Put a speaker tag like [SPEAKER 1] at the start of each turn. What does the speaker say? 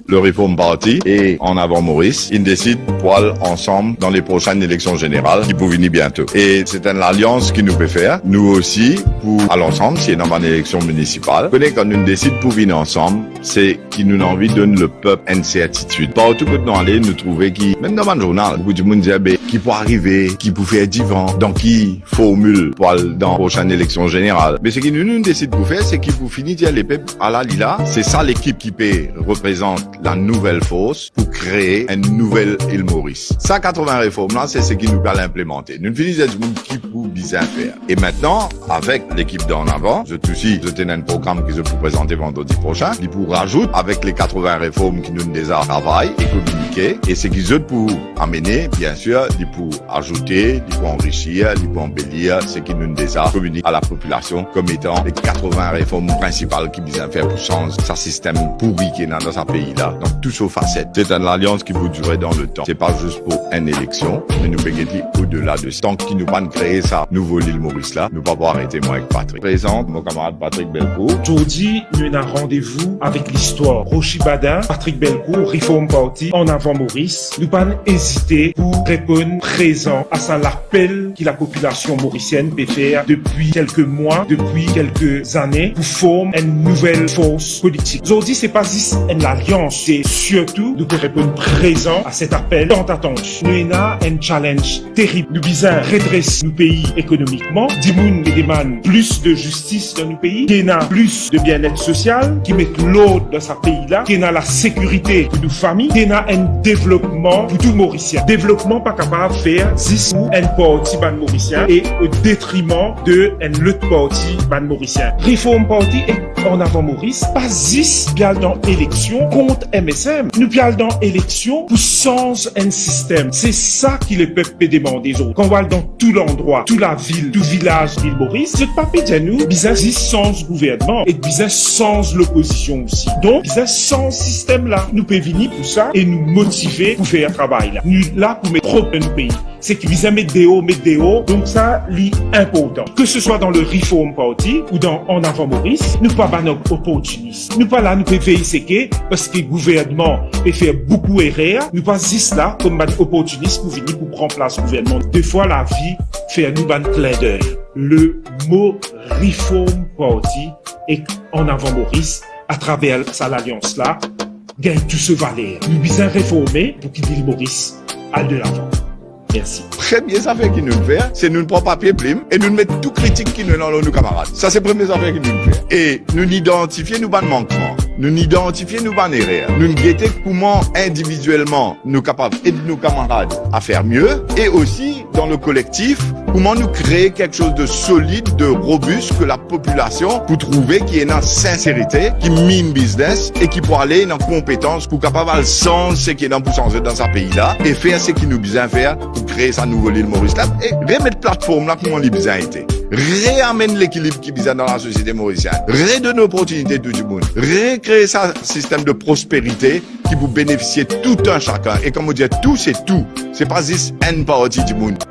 [SPEAKER 1] Le Reform Party et En Avant Maurice, ils décident pour aller ensemble dans les prochaines élections générales qui peuvent venir bientôt. Et c'est une alliance qui nous peut faire, nous aussi, pour aller ensemble, si on a une élection municipale. Quand nous décidons pour venir ensemble, c'est qui nous a envie de donner le peuple une certitude. Partout que nous allons nous trouver qui, même dans un journal, beaucoup de monde dit, qui peut arriver, qui peut faire divan, dans qui formule pour aller dans la prochaine élection générale. Mais ce qui nous décide pour faire, c'est qu'il faut finir de dire les peuples à la lila. C'est ça l'équipe qui peut représenter la nouvelle force pour créer une nouvelle île Maurice. Ça, 80 réformes là, c'est ce qui nous permet d'implémenter. Nous finissons du monde qui peut bien faire. Et maintenant, avec l'équipe d'en avant, je tenais un programme que je peux présenter vendredi prochain, qui pour rajouter avec les 80 réformes qui nous déjà travaillent et communiquer. Et ce qu'ils ont pour amener, bien sûr, ils pour ajouter, ils pour enrichir, ils pour embellir ce qui nous déjà communique à la population comme étant les 80 réformes principales qui bien faire pour changer sa système pourri qui est dans sa pays là. Donc, tout sauf facette. C'est une alliance qui peut durer dans le temps. C'est pas juste pour une élection, mais nous pouvons aller au-delà de ça. Tant qu'ils nous pas créer ça, nouveau l'île Maurice là, nous pas pouvoir arrêter moi avec Patrick. Présente, mon camarade Patrick Belcourt.
[SPEAKER 2] Aujourd'hui, nous avons un rendez-vous avec l'histoire. Rochi Badin, Patrick Belcourt, Reform Party, En Avant Maurice. Nous pas hésiter pour répondre présent à ça l'appel que la population mauricienne peut faire depuis quelques mois, depuis quelques années pour former une nouvelle force politique. Aujourd'hui, c'est pas juste une alliance, c'est surtout nous pouvons répondre présent à cet appel tant attendu. Nous avons un challenge terrible. Nous visons redresser nos pays économiquement. Dimoun demande plus de justice dans nos pays, qui a plus de bien-être social, qui met l'ordre dans sa pays là, qui a la sécurité pour nos familles, qui a un développement pour tout Mauricien. Développement pas capable de faire 10 ou un parti ban Mauricien et au détriment de un autre parti ban Mauricien. Reform Party est En Avant Maurice, pas 10 bien dans élection contre MSM. Nous bien dans élection pour changer un système. C'est ça qui le peuple peut demander aux autres. Quand on va dans tout l'endroit, toute la ville, tout village d'île Maurice, c'est pas péter nous, bizarre sans gouvernement et bizarre sans l'opposition aussi. Donc, bizarre sans système là, nous pouvons venir pour ça et nous motiver pour faire un travail là. Nous là pour mettre propre nos pays. C'est que bizarre mettre des hauts, donc ça, c'est important. Que ce soit dans le Reform Party ou dans En Avant Maurice, nous pas notre opportuniste. Nous pas là, nous pouvons veiller parce que le gouvernement peut faire beaucoup d'erreurs. Nous pas juste là comme un opportuniste pour venir pour prendre place au gouvernement. Des fois, la vie fait nous un clin d'œil. Le mot Reform Party et En Avant Maurice, à travers sa alliance là, gagne tout ce valeur. Nous besoin réformer pour qu'il l'île Maurice aille de l'avant. Merci.
[SPEAKER 1] Très bien, ça fait qu'il nous le fait, c'est nous ne prend papier plume et nous mettons tout critique qui nous dans nos camarades. Ça, c'est la première affaire qui nous le fait. Et nous identifier nos manquements. Nous identifier nos erreurs. Nous guetter comment individuellement nous capables d'aider nos camarades à faire mieux et aussi dans le collectif, comment nous créer quelque chose de solide, de robuste que la population pour trouver qui est dans sincérité, qui mine business et qui peut aller dans compétence pour capable de changer ce qui est dans pour changer dans sa pays là et faire ce qui nous besoin faire pour créer sa nouvelle île Maurice là et remettre plateforme là comment les besoin été. Réamène l'équilibre qui est dans la société mauricienne. Redonne l'opportunité tout le monde. Recréer ça système de prospérité qui vous bénéficier tout un chacun. Et comme on dit, tout c'est tout. C'est pas juste une partie du monde.